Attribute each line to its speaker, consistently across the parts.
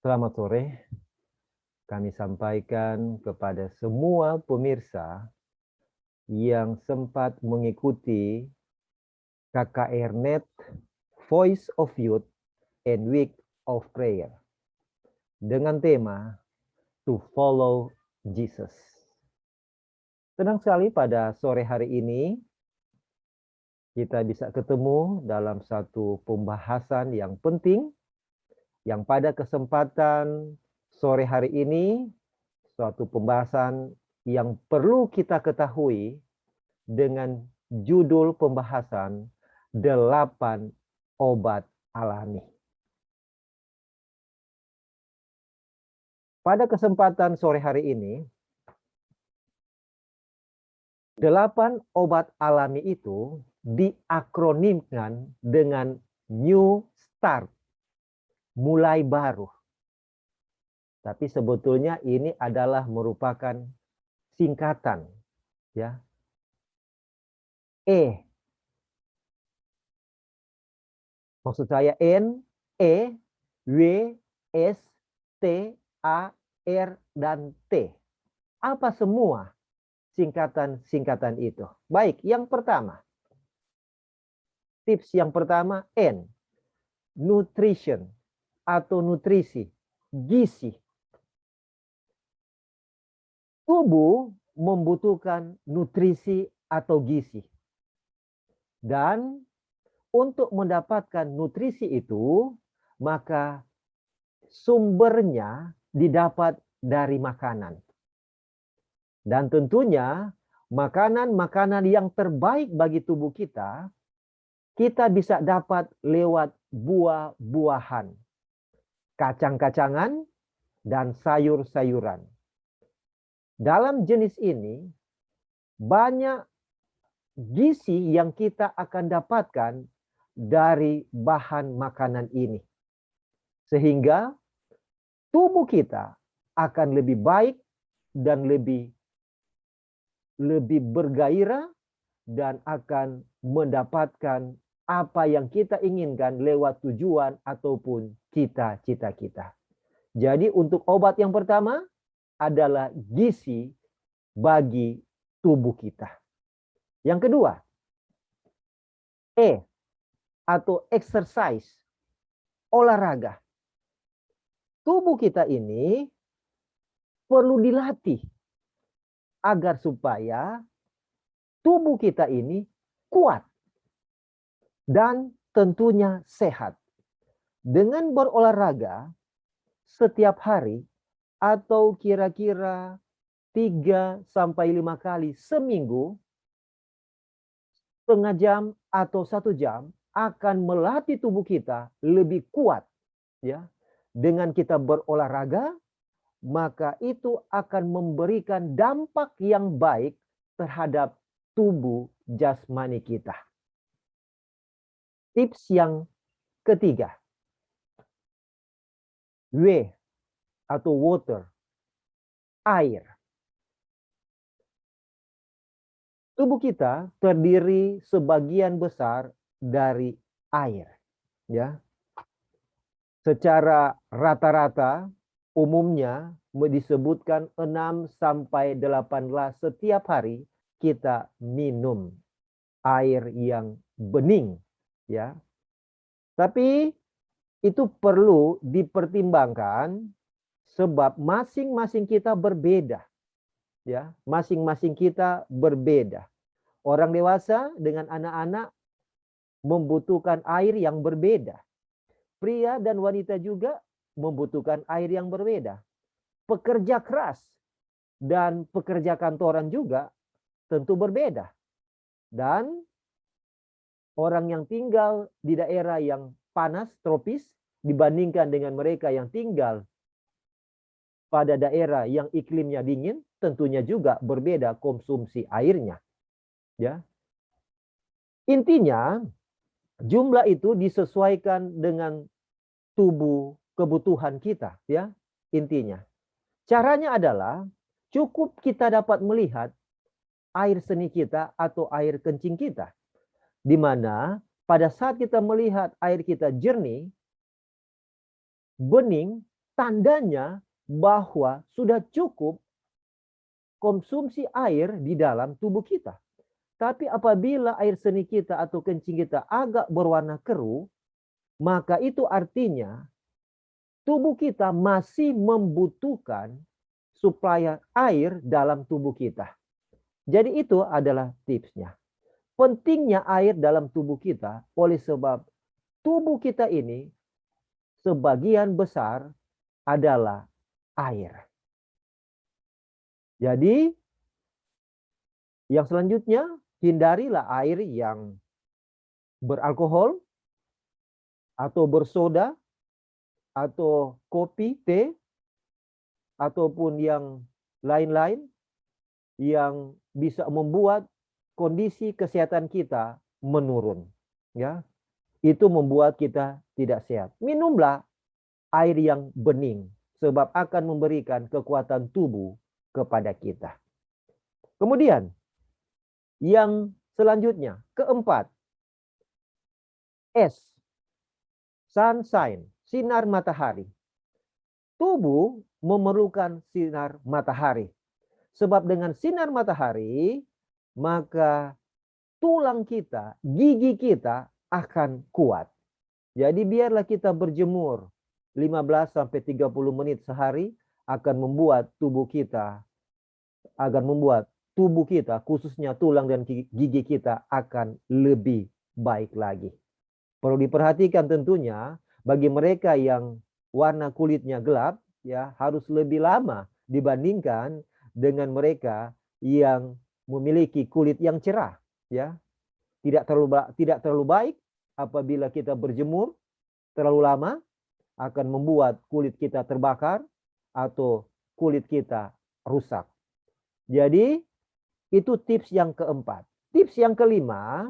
Speaker 1: Selamat sore. Kami sampaikan kepada semua pemirsa yang sempat mengikuti KKR-Net Voice of Youth and Week of Prayer dengan tema To Follow Jesus. Senang sekali pada sore hari ini kita bisa ketemu dalam satu pembahasan yang penting yang pada kesempatan sore hari ini suatu pembahasan yang perlu kita ketahui dengan judul pembahasan 8 obat alami. Pada kesempatan sore hari ini, 8 obat alami itu diakronimkan dengan New Start, mulai baru. Tapi sebetulnya ini adalah merupakan singkatan, ya. Maksud saya N, E, W, S, T, A, R, dan T. Apa semua singkatan-singkatan itu? Baik, yang pertama. Tips yang pertama, N. Nutrition atau nutrisi, gizi. Tubuh membutuhkan nutrisi atau gizi. Dan untuk mendapatkan nutrisi itu, maka sumbernya didapat dari makanan. Dan tentunya makanan-makanan yang terbaik bagi tubuh kita bisa dapat lewat buah-buahan, kacang-kacangan, dan sayur-sayuran. Dalam jenis ini, banyak gizi yang kita akan dapatkan dari bahan makanan ini. Sehingga tubuh kita akan lebih baik dan lebih bergairah dan akan mendapatkan apa yang kita inginkan lewat tujuan ataupun cita-cita kita. Jadi untuk obat yang pertama adalah gizi bagi tubuh kita. Yang kedua, E atau exercise, olahraga. Tubuh kita ini perlu dilatih agar supaya tubuh kita ini kuat dan tentunya sehat. Dengan berolahraga setiap hari atau kira-kira 3 sampai 5 kali seminggu, setengah jam atau 1 jam akan melatih tubuh kita lebih kuat, ya. Dengan kita berolahraga, maka itu akan memberikan dampak yang baik terhadap tubuh jasmani kita. Tips yang ketiga, W atau water, air. Tubuh kita terdiri sebagian besar dari air, ya. Secara rata-rata umumnya disebutkan 6 sampai 8 gelas setiap hari kita minum air yang bening, ya. Tapi itu perlu dipertimbangkan sebab masing-masing kita berbeda, ya. Masing-masing kita berbeda. Orang dewasa dengan anak-anak membutuhkan air yang berbeda. Pria dan wanita juga membutuhkan air yang berbeda. Pekerja keras dan pekerja kantoran juga tentu berbeda. Dan orang yang tinggal di daerah yang panas, tropis, dibandingkan dengan mereka yang tinggal pada daerah yang iklimnya dingin, tentunya juga berbeda konsumsi airnya. Ya. Intinya, jumlah itu disesuaikan dengan tubuh kebutuhan kita, ya. Intinya. Caranya adalah cukup kita dapat melihat air seni kita atau air kencing kita. Di mana pada saat kita melihat air kita jernih, bening, tandanya bahwa sudah cukup konsumsi air di dalam tubuh kita. Tapi apabila air seni kita atau kencing kita agak berwarna keruh, maka itu artinya tubuh kita masih membutuhkan suplai air dalam tubuh kita. Jadi itu adalah tipsnya. Pentingnya air dalam tubuh kita oleh sebab tubuh kita ini sebagian besar adalah air. Jadi yang selanjutnya, hindarilah air yang beralkohol atau bersoda atau kopi, teh, ataupun yang lain-lain yang bisa membuat kondisi kesehatan kita menurun. Ya, itu membuat kita tidak sehat. Minumlah air yang bening, sebab akan memberikan kekuatan tubuh kepada kita. Kemudian, yang selanjutnya, keempat, S, sunshine, sinar matahari. Tubuh memerlukan sinar matahari. Sebab dengan sinar matahari, maka tulang kita, gigi kita akan kuat. Jadi biarlah kita berjemur 15-30 menit sehari akan membuat tubuh kita khususnya tulang dan gigi kita akan lebih baik lagi. Perlu diperhatikan tentunya bagi mereka yang warna kulitnya gelap, ya harus lebih lama dibandingkan dengan mereka yang memiliki kulit yang cerah, ya. Tidak terlalu baik apabila kita berjemur terlalu lama, akan membuat kulit kita terbakar atau kulit kita rusak. Jadi itu tips yang keempat. Tips yang kelima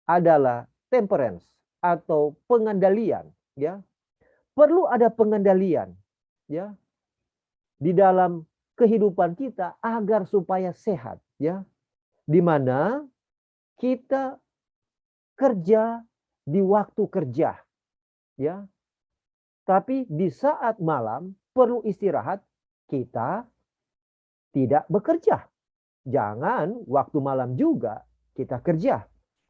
Speaker 1: adalah temperance atau pengendalian, ya. Perlu ada pengendalian, ya, di dalam kehidupan kita agar supaya sehat, ya. Di mana kita kerja di waktu kerja, ya. Tapi di saat malam perlu istirahat, kita tidak bekerja. Jangan waktu malam juga kita kerja.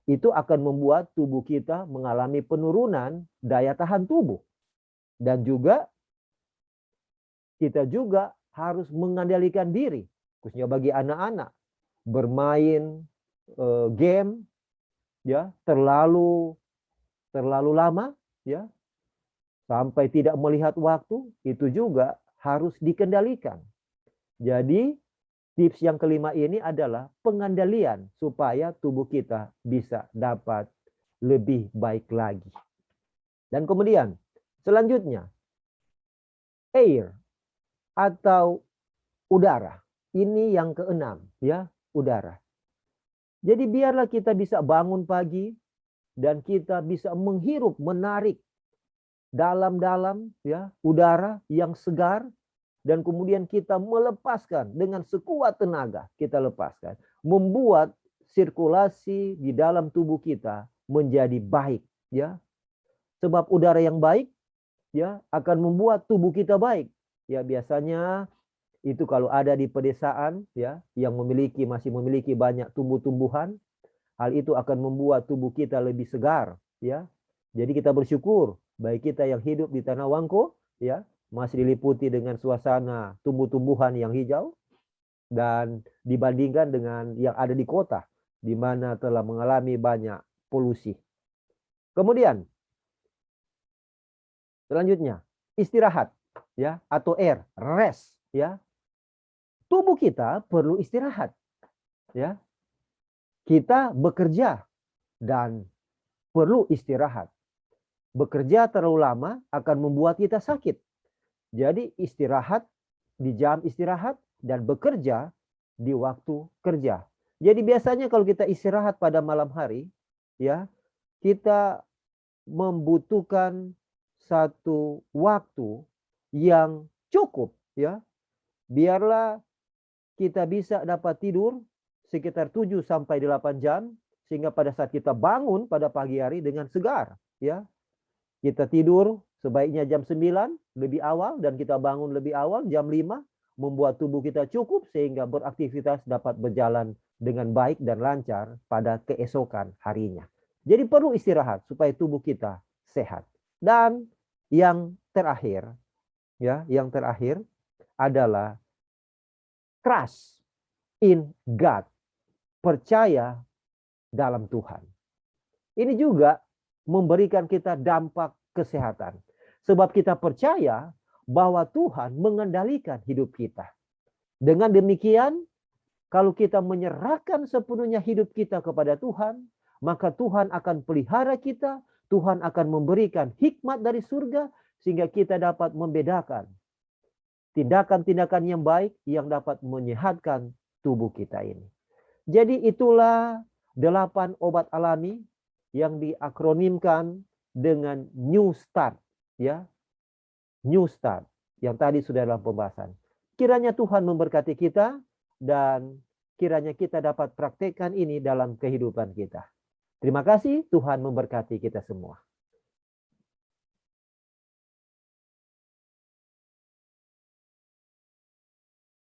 Speaker 1: Itu akan membuat tubuh kita mengalami penurunan daya tahan tubuh. Dan juga kita juga harus mengendalikan diri, khususnya bagi anak-anak, bermain game, ya, terlalu lama, ya, sampai tidak melihat waktu, itu juga harus dikendalikan. Jadi tips yang kelima ini adalah pengendalian supaya tubuh kita bisa dapat lebih baik lagi. Dan kemudian selanjutnya, air atau udara. Ini yang keenam, ya, udara. Jadi biarlah kita bisa bangun pagi dan kita bisa menghirup, menarik dalam-dalam, ya, udara yang segar. Dan kemudian kita melepaskan dengan sekuat tenaga, kita lepaskan. Membuat sirkulasi di dalam tubuh kita menjadi baik, ya. Sebab udara yang baik, ya, akan membuat tubuh kita baik. Ya, biasanya itu kalau ada di pedesaan, ya, yang masih memiliki banyak tumbuh-tumbuhan, hal itu akan membuat tubuh kita lebih segar, ya. Jadi kita bersyukur baik kita yang hidup di Tanah Wangko, ya, masih diliputi dengan suasana tumbuh-tumbuhan yang hijau, dan dibandingkan dengan yang ada di kota di mana telah mengalami banyak polusi. Kemudian selanjutnya istirahat, ya, atau rest, ya. Tubuh kita perlu istirahat, ya. Kita bekerja dan perlu istirahat. Bekerja terlalu lama akan membuat kita sakit. Jadi istirahat di jam istirahat dan bekerja di waktu kerja. Jadi biasanya kalau kita istirahat pada malam hari, ya, kita membutuhkan satu waktu yang cukup, ya. Biarlah kita bisa dapat tidur sekitar 7-8 jam sehingga pada saat kita bangun pada pagi hari dengan segar, ya. Kita tidur sebaiknya jam 9 lebih awal dan kita bangun lebih awal jam 5, membuat tubuh kita cukup sehingga beraktivitas dapat berjalan dengan baik dan lancar pada keesokan harinya. Jadi perlu istirahat supaya tubuh kita sehat. Dan yang terakhir, yang terakhir adalah trust in God, percaya dalam Tuhan. Ini juga memberikan kita dampak kesehatan. Sebab kita percaya bahwa Tuhan mengendalikan hidup kita. Dengan demikian, kalau kita menyerahkan sepenuhnya hidup kita kepada Tuhan, maka Tuhan akan pelihara kita, Tuhan akan memberikan hikmat dari surga, sehingga kita dapat membedakan tindakan-tindakan yang baik yang dapat menyehatkan tubuh kita ini. Jadi itulah 8 obat alami yang diakronimkan dengan New Start, New Start yang tadi sudah dalam pembahasan. Kiranya Tuhan memberkati kita dan kiranya kita dapat praktekkan ini dalam kehidupan kita. Terima kasih, Tuhan memberkati kita semua.